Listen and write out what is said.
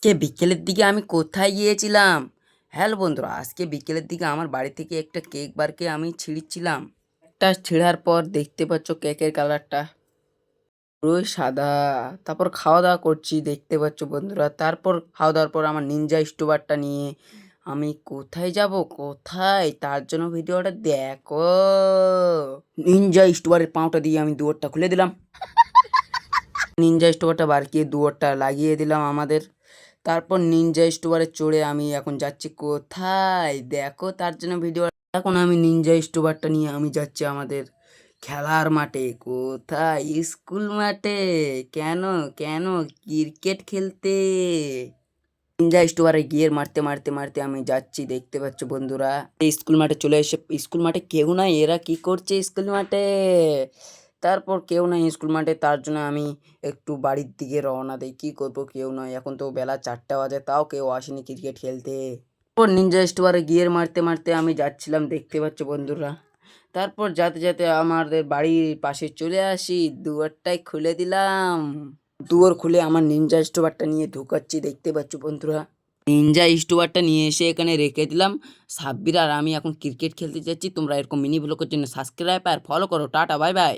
আজকে বিকেলের দিকে আমি কোথায় গিয়েছিলাম? হ্যালো বন্ধুরা, আজকে বিকেলের দিকে আমার বাড়ি থেকে একটা কেক বারকে আমি ছিঁড়ছিলাম। একটা ছিঁড়ার পর দেখতে পাচ্ছ কেকের কালারটা পুরোই সাদা। তারপর খাওয়া দাওয়া করছি দেখতে পাচ্ছ বন্ধুরা। তারপর খাওয়া দাওয়ার পর আমার নিনজা স্টোবারটা নিয়ে আমি কোথায় যাব, কোথায় তার জন্য ভিডিওটা দেখো। নিনজা স্টোবারের পাউটা দিয়ে আমি দুয়ারটা খুলে দিলাম। নিনজা স্টোবারটা বারকিয়ে দুয়ারটা লাগিয়ে দিলাম আমাদের। তারপর নিনজা স্টোবারে চড়ে আমি এখন যাচ্ছি কোথায় দেখো তার জন্য ভিডিও। এখন আমি নিনজা স্টোবারটা নিয়ে আমি যাচ্ছি আমাদের খেলার মাঠে। কোথায়? স্কুল মাঠে। কেন? কেন? ক্রিকেট খেলতে। নিনজা স্টোবারে গিয়ে মারতে মারতে মারতে আমি যাচ্ছি দেখতে পাচ্ছ বন্ধুরা। এই স্কুল মাঠে চলে এসে স্কুল মাঠে কেউ নাই, এরা কি করছে স্কুল মাঠে? তারপর কেউ নাই স্কুল মাঠে, তার জন্য আমি একটু বাড়ির দিকে রওনা দেই। কি করবো, কেউ নয়। এখন তো বেলা 4টা বাজে, তাও কেউ আসেনি ক্রিকেট খেলতে। তারপর নিনজা স্টোয়ারে গিয়ে মারতে মারতে আমি যাচ্ছিলাম দেখতে পাচ্ছ বন্ধুরা। তারপর যেতে যেতে আমাদের বাড়ির পাশে চলে আসি, দুয়ারটাই খুলে দিলাম। দুয়ার খুলে আমার নিনজা স্টোয়ারটা নিয়ে ঢুকাচ্ছি দেখতে পাচ্ছ বন্ধুরা। নিনজা স্টোয়ারটা নিয়ে এসে এখানে রেখে দিলাম। সাব্বির আর আমি এখন ক্রিকেট খেলতে যাচ্ছি। তোমরা এরকম মিনি ব্লগের জন্য সাবস্ক্রাইব আর ফলো করো। Tata, bye bye.